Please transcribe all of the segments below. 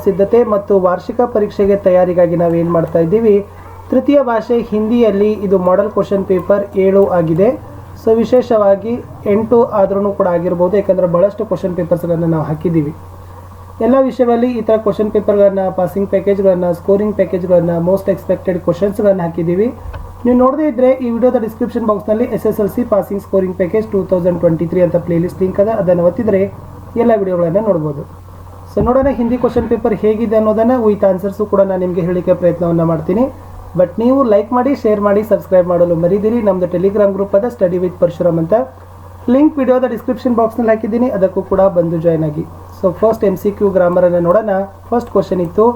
ಸಿದ್ಧತೆ ಮತ್ತು ವಾರ್ಷಿಕ ಪರೀಕ್ಷೆಗೆ ತಯಾರಿಗಾಗಿ ನಾವೇನು ಮಾಡ್ತಾ ಇದ್ದೀವಿ, ತೃತೀಯ ಭಾಷೆ ಹಿಂದಿಯಲ್ಲಿ ಇದು ಮಾಡೆಲ್ ಕ್ವಶನ್ ಪೇಪರ್ 7 ಆಗಿದೆ. ಸೊ ವಿಶೇಷವಾಗಿ 8 ಆದ್ರೂ ಕೂಡ ಆಗಿರ್ಬೋದು, ಯಾಕಂದರೆ ಭಾಳಷ್ಟು ಕ್ವಶನ್ ಪೇಪರ್ಸ್ಗಳನ್ನು ನಾವು ಹಾಕಿದ್ದೀವಿ. ಎಲ್ಲ ವಿಷಯಗಳಲ್ಲಿ ಈ ಥರ ಕ್ವಶನ್ ಪೇಪರ್ಗಳನ್ನು, ಪಾಸಿಂಗ್ ಪ್ಯಾಕೇಜ್ಗಳನ್ನು, ಸ್ಕೋರಿಂಗ್ ಪ್ಯಾಕೇಜ್ಗಳನ್ನು, ಮೋಸ್ಟ್ ಎಕ್ಸ್ಪೆಕ್ಟೆಡ್ ಕ್ವಶನ್ಸ್ಗಳನ್ನು ಹಾಕಿದ್ದೀವಿ. ನೀವು ನೋಡದೇ ಇದ್ದರೆ ಈ ವಿಡಿಯೋದ ಡಿಸ್ಕ್ರಿಪ್ಷನ್ ಬಾಕ್ಸ್ನಲ್ಲಿ SSLC ಪಾಸಿಂಗ್ ಸ್ಕೋರಿಂಗ್ ಪ್ಯಾಕೇಜ್ 2023 ಅಂತ ಪ್ಲೇಲಿಸ್ಟ್ ಲಿಂಕ್ ಅದ, ಅದನ್ನು ಒತ್ತಿದರೆ ಎಲ್ಲ ವಿಡಿಯೋಗಳನ್ನು ನೋಡ್ಬೋದು. ಸೊ ನೋಡೋಣ ಹಿಂದಿ ಕ್ವಶನ್ ಪೇಪರ್ ಹೇಗಿದೆ ಅನ್ನೋದನ್ನು ವಿತ್ ಆನ್ಸರ್ಸು ಕೂಡ ನಾನು ನಿಮಗೆ ಹೇಳಲಿಕ್ಕೆ ಪ್ರಯತ್ನವನ್ನು ಮಾಡ್ತೀನಿ. ಬಟ್ ನೀವು ಲೈಕ್ ಮಾಡಿ, ಶೇರ್ ಮಾಡಿ, ಸಬ್ಸ್ಕ್ರೈಬ್ ಮಾಡಲು ಮರಿದಿರಿ. ನಮ್ಮದು ಟೆಲಿಗ್ರಾಮ್ ಗ್ರೂಪ್ ಅದ ಸ್ಟಡಿ ವಿತ್ ಪರಶುರಾಮ್ ಅಂತ, ಲಿಂಕ್ ವಿಡಿಯೋದ ಡಿಸ್ಕ್ರಿಪ್ಷನ್ ಬಾಕ್ಸ್ನಲ್ಲಿ ಹಾಕಿದ್ದೀನಿ, ಅದಕ್ಕೂ ಕೂಡ ಬಂದು ಜಾಯ್ನ್ ಆಗಿ. ಸೊ ಫಸ್ಟ್ MCQ ಗ್ರಾಮರನ್ನು ನೋಡೋಣ. ಫಸ್ಟ್ ಕ್ವಶನ್ ಇತ್ತು,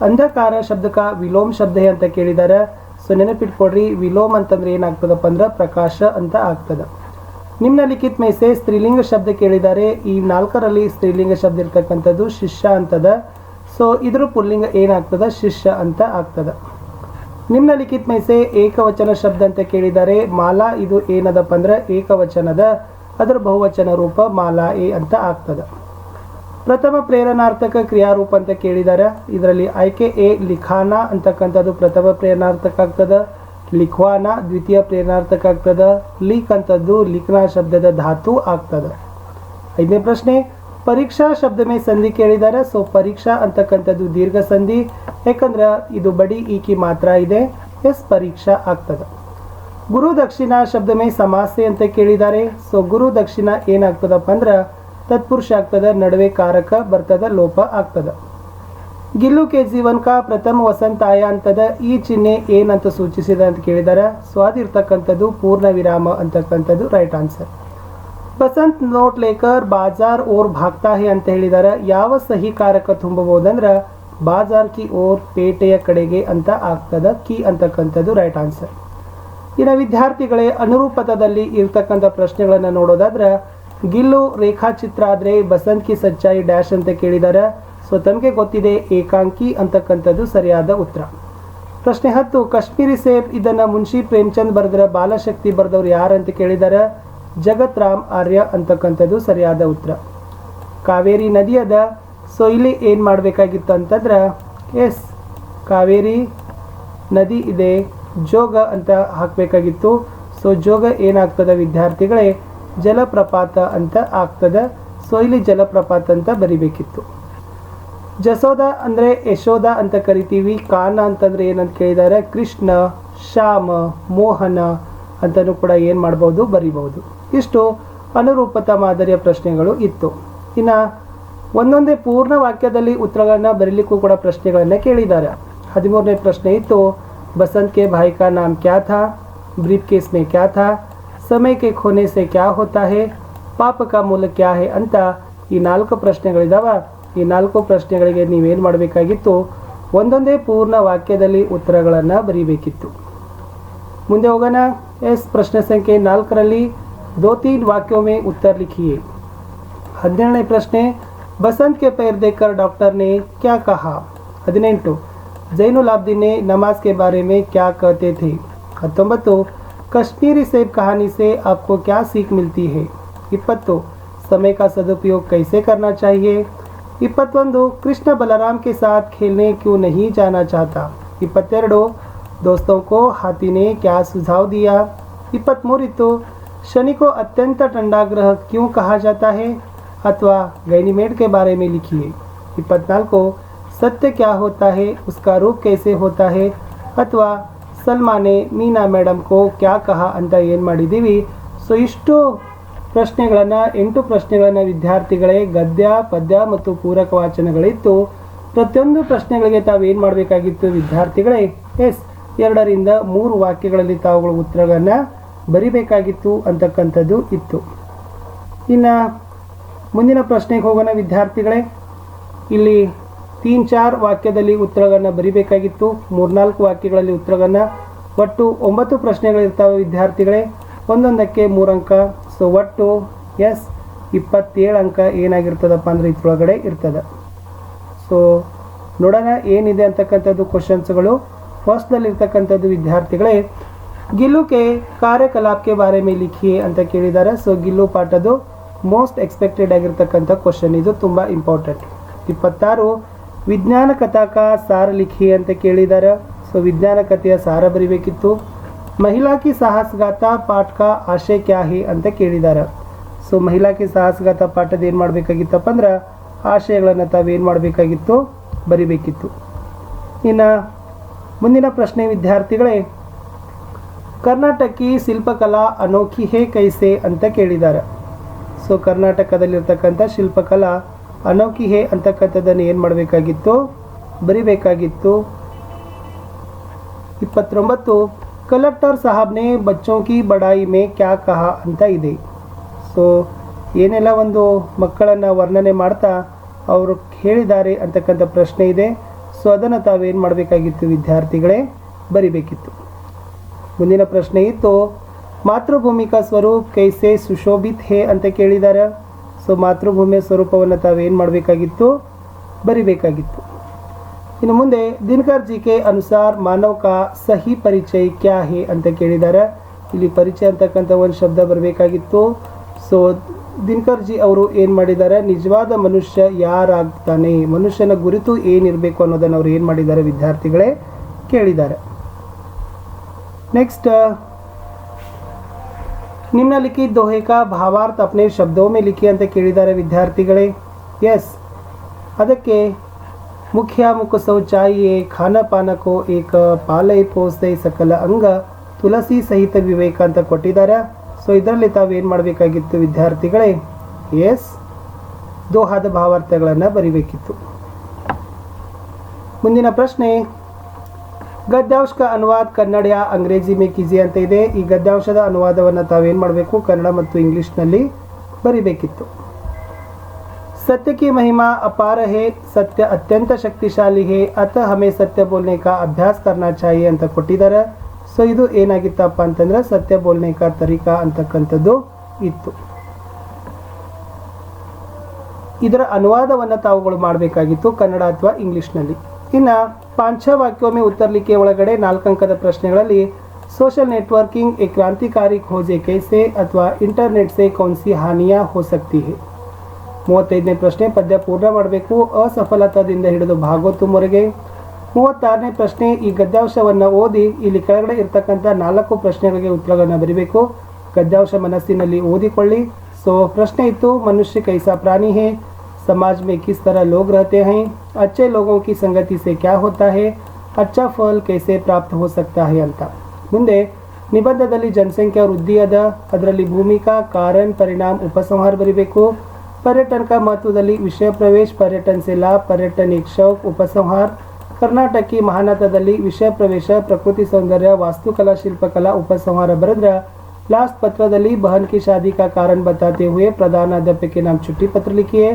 ಅಂಧಕಾರ ಶಬ್ದಕ ವಿಲೋಮ್ ಶಬ್ದ ಅಂತ ಕೇಳಿದ್ದಾರೆ. ಸೊ ನೆನಪಿಟ್ಕೊಡ್ರಿ, ವಿಲೋಮ್ ಅಂತಂದ್ರೆ ಏನಾಗ್ತದಪ್ಪ ಅಂದ್ರೆ ಪ್ರಕಾಶ ಅಂತ ಆಗ್ತದೆ. ನಿಮ್ನಲಿಖಿತ್ ಮೇಸೆ ಸ್ತ್ರೀಲಿಂಗ ಶಬ್ದ ಕೇಳಿದ್ದಾರೆ. ಈ 4ರಲ್ಲಿ ಸ್ತ್ರೀಲಿಂಗ ಶಬ್ದ ಇರ್ತಕ್ಕಂಥದ್ದು ಶಿಷ್ಯ ಅಂತದ. ಸೊ ಇದ್ರ ಪುಲ್ಲಿಂಗ ಏನಾಗ್ತದ, ಶಿಷ್ಯ ಅಂತ ಆಗ್ತದ. ನಿಮ್ನಲಿಖಿತ್ ಮೇಸೆ ಏಕವಚನ ಶಬ್ದ ಅಂತ ಕೇಳಿದ್ದಾರೆ. ಮಾಲಾ ಇದು ಏನದಪ್ಪ ಅಂದ್ರೆ ಏಕವಚನದ, ಅದರ ಬಹುವಚನ ರೂಪ ಮಾಲಾ ಎ ಅಂತ ಆಗ್ತದ. ಪ್ರಥಮ ಪ್ರೇರಣಾರ್ಥಕ ಕ್ರಿಯಾರೂಪ ಅಂತ ಕೇಳಿದ್ದಾರೆ. ಇದರಲ್ಲಿ ಆಯ್ಕೆ ಎ ಲಿಖಾನ ಅಂತಕ್ಕಂಥದ್ದು ಪ್ರಥಮ ಪ್ರೇರಣಾರ್ಥಕ ಆಗ್ತದೆ. ಲಿಖ್ವಾನ ದ್ವಿತೀಯ ಪ್ರೇರಣಾರ್ಥಕ ಆಗ್ತದೆ. ಲಿಖ್ ಅಂತದ್ದು ಲಿಖ್ನ ಶಬ್ದದ ಧಾತು ಆಗ್ತದೆ. 5ನೇ ಪ್ರಶ್ನೆ, ಪರೀಕ್ಷಾ ಶಬ್ದ ಮೇ ಸಂಧಿ ಕೇಳಿದ್ದಾರೆ. ಸೊ ಪರೀಕ್ಷಾ ಅಂತಕ್ಕಂಥದ್ದು ದೀರ್ಘ ಸಂಧಿ, ಯಾಕಂದ್ರೆ ಇದು ಬಡಿ ಈಕಿ ಮಾತ್ರ ಇದೆ. ಎಸ್ ಪರೀಕ್ಷಾ ಆಗ್ತದೆ. ಗುರು ದಕ್ಷಿಣ ಶಬ್ದ ಮೇ ಸಮಾಸೆ ಅಂತ ಕೇಳಿದ್ದಾರೆ. ಸೊ ಗುರು ದಕ್ಷಿಣ ಏನಾಗ್ತದಪ್ಪ ಅಂದ್ರೆ ತತ್ಪುರುಷ ಆಗ್ತದೆ, ನಡುವೆ ಕಾರಕ ಬರ್ತದೆ, ಲೋಪ ಆಗ್ತದೆ. ಗಿಲ್ಲು ಕೆ ಜೀವನ್ ಕಾ ಪ್ರಥಮ ವಸಂತ ಆಯ ಅಂತದ. ಈ ಚಿಹ್ನೆ ಏನಂತ ಸೂಚಿಸಿದೆ ಅಂತ ಕೇಳಿದ್ದಾರೆ. ಸೊ ಅದಿರ್ತಕ್ಕಂಥದ್ದು ಪೂರ್ಣ ವಿರಾಮ ಅಂತಕ್ಕಂಥದ್ದು ರೈಟ್ ಆನ್ಸರ್. ಬಸಂತ್ ನೋಟ್ ಲೇಕರ್ ಬಾಜಾರ್ ಓರ್ ಭಾಗ್ತಾ ಹೇ ಅಂತ ಹೇಳಿದ್ದಾರೆ. ಯಾವ ಸಹಿ ಕಾರಕ ತುಂಬಬಹುದಂದ್ರೆ ಬಾಜಾರ್ ಕಿ ಓರ್ ಪೇಟೆಯ ಕಡೆಗೆ ಅಂತ ಆಗ್ತದ. ಕಿ ಅಂತಕ್ಕಂಥದ್ದು ರೈಟ್ ಆನ್ಸರ್. ಇನ್ನು ವಿದ್ಯಾರ್ಥಿಗಳೇ ಅನುರೂಪದಲ್ಲಿ ಇರ್ತಕ್ಕಂಥ ಪ್ರಶ್ನೆಗಳನ್ನು ನೋಡೋದಾದ್ರೆ, ಗಿಲ್ಲು ರೇಖಾಚಿತ್ರ ಆದರೆ ಬಸಂತ್ ಕಿ ಸಚ್ಚಾಯಿ ಡ್ಯಾಶ್ ಅಂತ ಕೇಳಿದ್ದಾರೆ. ಸೊ ತಮಗೆ ಗೊತ್ತಿದೆ ಏಕಾಂಕಿ ಅಂತಕ್ಕಂಥದ್ದು ಸರಿಯಾದ ಉತ್ತರ. ಪ್ರಶ್ನೆ 10, ಕಾಶ್ಮೀರಿ ಸೇಬ್ ಇದನ್ನು ಮುನ್ಷಿ ಪ್ರೇಮ್ಚಂದ್ ಬರೆದ್ರೆ ಬಾಲಶಕ್ತಿ ಬರೆದವ್ರು ಯಾರು ಅಂತ ಕೇಳಿದ್ದಾರೆ. ಜಗತ್ ರಾಮ್ ಆರ್ಯ ಅಂತಕ್ಕಂಥದ್ದು ಸರಿಯಾದ ಉತ್ತರ. ಕಾವೇರಿ ನದಿ ಅದ. ಸೊ ಇಲ್ಲಿ ಏನು ಮಾಡಬೇಕಾಗಿತ್ತು ಅಂತಂದ್ರೆ ಎಸ್ ಕಾವೇರಿ ನದಿ ಇದೆ, ಜೋಗ ಅಂತ ಹಾಕಬೇಕಾಗಿತ್ತು. ಸೊ ಜೋಗ ಏನಾಗ್ತದೆ ವಿದ್ಯಾರ್ಥಿಗಳೇ, ಜಲಪ್ರಪಾತ ಅಂತ ಆಗ್ತದೆ. ಸೊ ಇಲ್ಲಿ ಜಲಪ್ರಪಾತ ಅಂತ ಬರಿಬೇಕಿತ್ತು. ಜಸೋದ ಅಂದರೆ ಯಶೋಧ ಅಂತ ಕರಿತೀವಿ. ಕಾನ ಅಂತಂದ್ರೆ ಏನಂತ ಕೇಳಿದ್ದಾರೆ, ಕೃಷ್ಣ, ಶ್ಯಾಮ, ಮೋಹನ ಅಂತಲೂ ಕೂಡ ಏನು ಮಾಡ್ಬೋದು, ಬರಿಬಹುದು. ಇಷ್ಟು ಅನುರೂಪತಾ ಮಾದರಿಯ ಪ್ರಶ್ನೆಗಳು ಇತ್ತು. ಇನ್ನು ಒಂದೊಂದೇ ಪೂರ್ಣ ವಾಕ್ಯದಲ್ಲಿ ಉತ್ತರಗಳನ್ನು ಬರೀಲಿಕ್ಕೂ ಕೂಡ ಪ್ರಶ್ನೆಗಳನ್ನು ಕೇಳಿದ್ದಾರೆ. 13ನೇ ಪ್ರಶ್ನೆ ಇತ್ತು, बसंत के भाई का नाम क्या था, ब्रीफ केस में क्या था, समय के खोने से क्या होता है, ಪಾಪ का ಮೂಲ क्या है ಅಂತ ಈ 4 ಪ್ರಶ್ನೆಗಳಿದಾವೆ. ಈ 4 ಪ್ರಶ್ನೆಗಳಿಗೆ ನೀವೇನು ಮಾಡಬೇಕಾಗಿತ್ತು, ಒಂದೊಂದೇ ಪೂರ್ಣ ವಾಕ್ಯದಲ್ಲಿ ಉತ್ತರಗಳನ್ನು ಬರೀಬೇಕಿತ್ತು. ಮುಂದೆ ಹೋಗೋಣ. ಎಸ್ ಪ್ರಶ್ನೆ ಸಂಖ್ಯೆ 4ರಲ್ಲಿ 2-3 वाक्यों में उत्तर लिखिए. 17ನೇ ಪ್ರಶ್ನೆ, बसंत के पैर देखकर डॉक्टर ने क्या कहा. 18 जैनुल आब्दीन ने नमाज के बारे में क्या कहते थे. 19 कश्मीरी सेब कहानी से आपको क्या सीख मिलती है. 20 समय का सदुपयोग कैसे करना चाहिए. 21 कृष्ण बलराम के साथ खेलने क्यों नहीं जाना चाहता. 22 दोस्तों को हाथी ने क्या सुझाव दिया. 23 शनि को अत्यंत ठंडा ग्रह क्यों कहा जाता है अथवा गैनीमेड के बारे में लिखिए. 24 सत्य क्या होता है, उसका रूप कैसे होता है अथवा सलमा ने मीना ಮೇಡಮ್ को क्या कहा ಅಂತ ಏನು ಮಾಡಿದ್ದೀವಿ. ಸೊ ಇಷ್ಟು ಪ್ರಶ್ನೆಗಳನ್ನು 8 ಪ್ರಶ್ನೆಗಳನ್ನು ವಿದ್ಯಾರ್ಥಿಗಳೇ ಗದ್ಯ, ಪದ್ಯ ಮತ್ತು ಪೂರಕ ವಾಚನಗಳಿತ್ತು. ಪ್ರತಿಯೊಂದು ಪ್ರಶ್ನೆಗಳಿಗೆ ತಾವು ಏನು ಮಾಡಬೇಕಾಗಿತ್ತು ವಿದ್ಯಾರ್ಥಿಗಳೇ, ಎಸ್ 2ರಿಂದ 3 ವಾಕ್ಯಗಳಲ್ಲಿ ತಾವುಗಳು ಉತ್ತರಗಳನ್ನು ಬರಿಬೇಕಾಗಿತ್ತು ಅಂತಕ್ಕಂಥದ್ದು ಇತ್ತು. ಇನ್ನು ಮುಂದಿನ ಪ್ರಶ್ನೆಗೆ ಹೋಗೋಣ ವಿದ್ಯಾರ್ಥಿಗಳೇ. ಇಲ್ಲಿ 3-4 ವಾಕ್ಯದಲ್ಲಿ ಉತ್ತರಗಳನ್ನು ಬರಿಬೇಕಾಗಿತ್ತು, 3-4 ವಾಕ್ಯಗಳಲ್ಲಿ ಉತ್ತರಗಳನ್ನು. ಒಟ್ಟು 9 ಪ್ರಶ್ನೆಗಳಿರ್ತಾವೆ ವಿದ್ಯಾರ್ಥಿಗಳೇ, ಒಂದೊಂದಕ್ಕೆ 3 ಅಂಕ. ಸೊ ಒಟ್ಟು ಎಸ್ 27 ಅಂಕ ಏನಾಗಿರ್ತದಪ್ಪ ಅಂದರೆ ಇದ್ರೊಳಗಡೆ ಇರ್ತದೆ. ಸೊ ನೋಡೋಣ ಏನಿದೆ ಅಂತಕ್ಕಂಥದ್ದು ಕ್ವಶನ್ಸ್ಗಳು. ಫಸ್ಟ್ದಲ್ಲಿರ್ತಕ್ಕಂಥದ್ದು ವಿದ್ಯಾರ್ಥಿಗಳೇ, ಗಿಲ್ಲು ಕೆ ಕಾರ್ಯಕಲಾಪ್ ಕೆ ಬಾರೆ ಮೇ ಲಿಖಿಯೇ ಅಂತ ಕೇಳಿದ್ದಾರೆ. ಸೊ ಗಿಲ್ಲು ಪಾಠದ್ದು ಮೋಸ್ಟ್ ಎಕ್ಸ್ಪೆಕ್ಟೆಡ್ ಆಗಿರ್ತಕ್ಕಂಥ ಕ್ವಶನ್ ಇದು, ತುಂಬ ಇಂಪಾರ್ಟೆಂಟ್. 26 ವಿಜ್ಞಾನ ಕಥಾ ಕಾ ಸಾರ ಲಿಖಿ ಅಂತ ಕೇಳಿದ್ದಾರೆ. ಸೊ ವಿಜ್ಞಾನ ಕಥೆಯ ಸಾರ ಬರಿಬೇಕಿತ್ತು. ಮಹಿಳಾ ಕಿ ಸಾಹಸಗಾಥಾ ಪಾಠ ಕಾ ಆಶಯ ಕ್ಯಾ ಹೇ ಅಂತ ಕೇಳಿದ್ದಾರೆ. ಸೊ ಮಹಿಳಾ ಕಿ ಸಾಹಸಗಾಥಾ ಪಾಠದ ಏನು ಮಾಡಬೇಕಾಗಿತ್ತಪ್ಪ ಅಂದ್ರೆ ಆಶಯಗಳನ್ನು ತಾವೇನು ಮಾಡಬೇಕಾಗಿತ್ತು, ಬರಿಬೇಕಿತ್ತು. ಇನ್ನು ಮುಂದಿನ ಪ್ರಶ್ನೆ ವಿದ್ಯಾರ್ಥಿಗಳೇ, ಕರ್ನಾಟಕಿ ಶಿಲ್ಪಕಲಾ ಅನೋಖಿ ಹೇ ಕೈಸೆ ಅಂತ ಕೇಳಿದ್ದಾರೆ. ಸೊ ಕರ್ನಾಟಕದಲ್ಲಿರ್ತಕ್ಕಂಥ ಶಿಲ್ಪಕಲಾ ಅನೋಖಿ ಹೇ ಅಂತಕ್ಕಂಥದ್ದನ್ನು ಏನು ಮಾಡಬೇಕಾಗಿತ್ತು, ಬರಿಬೇಕಾಗಿತ್ತು. 29 ಕಲೆಕ್ಟರ್ ಸಾಹಬ್ನೆ ಬಚ್ಚೋं की ಬಡಾಯಿ ಮೇ ಕ್ಯಾ ಕಹಾ ಅಂತ ಇದೆ. ಸೊ ಏನೆಲ್ಲ ಒಂದು ಮಕ್ಕಳನ್ನು ವರ್ಣನೆ ಮಾಡ್ತಾ ಅವರು ಹೇಳಿದ್ದಾರೆ ಅಂತಕ್ಕಂಥ ಪ್ರಶ್ನೆ ಇದೆ. ಸೊ ಅದನ್ನು ತಾವೇನು ಮಾಡಬೇಕಾಗಿತ್ತು ವಿದ್ಯಾರ್ಥಿಗಳೇ, ಬರಿಬೇಕಿತ್ತು. ಮುಂದಿನ ಪ್ರಶ್ನೆ ಇತ್ತು, ಮಾತೃಭೂಮಿಕಾ ಸ್ವರೂಪ್ ಕೈಸೆ ಸುಶೋಭಿತ್ ಹೇ ಅಂತ ಕೇಳಿದ್ದಾರೆ. ಸೊ ಮಾತೃಭೂಮಿಯ ಸ್ವರೂಪವನ್ನು ತಾವೇನು ಮಾಡಬೇಕಾಗಿತ್ತು, ಬರಿಬೇಕಾಗಿತ್ತು. ಇನ್ನು ಮುಂದೆ ದಿನಕರ್ ಜಿ ಕೆ ಅನುಸಾರ ಮಾನವ ಕಾ ಸಹಿ ಪರಿಚಯ ಕ್ಯಾ ಹೇ ಅಂತ ಕೇಳಿದ್ದಾರೆ. ಇಲ್ಲಿ ಪರಿಚಯ ಅಂತಕ್ಕಂಥ ಒಂದು ಶಬ್ದ ಬರಬೇಕಾಗಿತ್ತು. ಸೊ ದಿನಕರ್ ಜಿ ಅವರು ಏನು ಮಾಡಿದ್ದಾರೆ, ನಿಜವಾದ ಮನುಷ್ಯ ಯಾರಾಗ್ತಾನೆ, ಮನುಷ್ಯನ ಗುರಿತು ಏನಿರಬೇಕು ಅನ್ನೋದನ್ನು ಅವರು ಏನು ಮಾಡಿದ್ದಾರೆ ವಿದ್ಯಾರ್ಥಿಗಳೇ, ಕೇಳಿದ್ದಾರೆ. ನೆಕ್ಸ್ಟ್, ನಿಮ್ನಲಿಖಿತ ದೋಹೆ ಕಾ ಭಾವಾರ್ಥ ಅಪ್ನೆ ಶಬ್ದೋ ಮೇ ಲಿಖಿ ಅಂತ ಕೇಳಿದ್ದಾರೆ ವಿದ್ಯಾರ್ಥಿಗಳೇ. ಎಸ್, ಅದಕ್ಕೆ ಮುಖ್ಯ ಮುಖ ಶೌಚಾಯಿಯೇ ಖಾನ ಪಾನಕೋ ಏಕ ಪಾಲೈ ಪೋಸೈ ಸಕಲ ಅಂಗ ತುಳಸಿ ಸಹಿತ ವಿವೇಕ ಅಂತ ಕೊಟ್ಟಿದ್ದಾರೆ. ಸೊ ಇದರಲ್ಲಿ ತಾವೇನು ಮಾಡಬೇಕಾಗಿತ್ತು ವಿದ್ಯಾರ್ಥಿಗಳೇ, ಎಸ್, ದೋಹಾದ ಭಾವಾರ್ಥಗಳನ್ನು ಬರಿಬೇಕಿತ್ತು. ಮುಂದಿನ ಪ್ರಶ್ನೆ, ಗದ್ಯಾಂಶ ಕಾ ಅನುವಾದ ಕನ್ನಡ ಯಾ ಅಂಗ್ರೇಜಿ ಮೇ ಕೀಜಿಯೇ ಅಂತ ಇದೆ. ಈ ಗದ್ಯಾಂಶದ ಅನುವಾದವನ್ನು ತಾವೇನು ಮಾಡಬೇಕು, ಕನ್ನಡ ಮತ್ತು ಇಂಗ್ಲೀಷ್ನಲ್ಲಿ ಬರಿಬೇಕಿತ್ತು. सत्य की महिमा अपार है, सत्य अत्यंत शक्तिशाली है, अतः हमें सत्य बोलने का अभ्यास करना चाहिए ಅಂತ ಕೊಟ್ಟಿದ್ದಾರೆ. ಸೊ ಇದು ಏನಾಗಿತ್ತಪ್ಪ ಅಂತಂದ್ರೆ ಸತ್ಯ ಬೋಲ್ನೆ ಕಾ ತರೀಕಾ ಅಂತಕ್ಕಂಥದ್ದು ಇತ್ತು. ಇದರ ಅನುವಾದವನ್ನು ತಾವುಗಳು ಮಾಡಬೇಕಾಗಿತ್ತು ಕನ್ನಡ ಅಥವಾ ಇಂಗ್ಲೀಷ್ನಲ್ಲಿ. ಇನ್ನು 5 ವಾಕ್ಯೋಮೆ ಉತ್ತರ ಲಿಖೆ ಒಳಗಡೆ 4 ಅಂಕದ ಪ್ರಶ್ನೆಗಳಲ್ಲಿ सोशल नेटवर्किंग एक क्रांतिकारी खोज है कैसे ಅಥವಾ इंटरनेट से कौन सी हानियां हो सकती है. 35ನೇ ಪ್ರಶ್ನೆ ಪದ್ಯ ಪೂರ್ಣ ಮಾಡಬೇಕು, ಅಸಫಲತಾದಿಂದ ಹಿಡಿದು ಭಾಗವತುವರೆಗೆ. 36ನೇ ಪ್ರಶ್ನೆ, ಈ ಗದ್ಯಾಂಶವನ್ನು ಓದಿ ಇಲ್ಲಿ ಕೆಳಗಡೆ ಇರ್ತಕ್ಕಂಥ 4 ಪ್ರಶ್ನೆಗಳಿಗೆ ಉತ್ತರಗಳನ್ನು ಬರೀಬೇಕು. ಗದ್ಯಾಂಶ ಮನಸ್ಸಿನಲ್ಲಿ ಓದಿಕೊಳ್ಳಿ. ಸೊ ಪ್ರಶ್ನೆ ಇತ್ತು, ಮನುಷ್ಯ ಕೈಸಾ ಪ್ರಾಣಿ है, समाज में किस तरह लोग रहते हैं, अच्छे लोगों की संगति से क्या होता है, अच्छा फल कैसे प्राप्त हो सकता है ಅಂತ. ಮುಂದೆ ನಿಬಂಧದಲ್ಲಿ ಜನಸಂಖ್ಯಾ ವೃದ್ಧಿ ಅದ, ಅದರಲ್ಲಿ ಭೂಮಿಕಾ ಕಾರಣ ಪರಿಣಾಮ ಉಪಸಂಹಾರ ಬರೀಬೇಕು. पर्यटन का महत्वದಲ್ಲಿ ವಿಷಯ ಪ್ರವೇಶ, पर्यटन से लाभ, पर्यटन एक शौक, उपसंहार. कर्नाटक की महानताದಲ್ಲಿ ವಿಷಯ ಪ್ರವೇಶ, ಪ್ರಕೃತಿ सौंदर्य, वास्तुकला, शिल्पकला, उपसंहार बरद्र. लास्ट पत्रದಲ್ಲಿ बहन की शादी का कारण बताते हुए प्रधानाध्यापक के नाम छुट्टी पत्र लिखिए.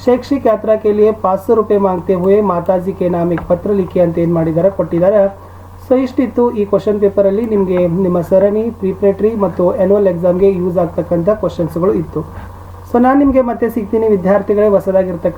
शैक्षिक यात्रा के लिए 500 रुपये मांगते हुए माताजी के नाम एक पत्र लिखिए ಅಂತ ಏನು ಮಾಡಿದ್ದಾರೆ, ಕೊಟ್ಟಿದ್ದಾರೆ. ಸೊ ಇಷ್ಟಿತ್ತು ಈ ಕ್ವಶನ್ ಪೇಪರಲ್ಲಿ ನಿಮಗೆ ನಿಮ್ಮ ಸರಣಿ ಪ್ರಿಪ್ರೇಟರಿ ಮತ್ತು ಆ್ಯನ್ಯುವಲ್ ಎಕ್ಸಾಮ್ಗೆ ಯೂಸ್ ಆಗ್ತಕ್ಕಂಥ ಕ್ವಶನ್ಸ್ಗಳು ಇತ್ತು. ಸೊ ನಾನು ನಿಮಗೆ ಮತ್ತೆ ಸಿಗ್ತೀನಿ ವಿದ್ಯಾರ್ಥಿಗಳೇ ಹೊಸದಾಗಿರ್ತಕ್ಕಂಥ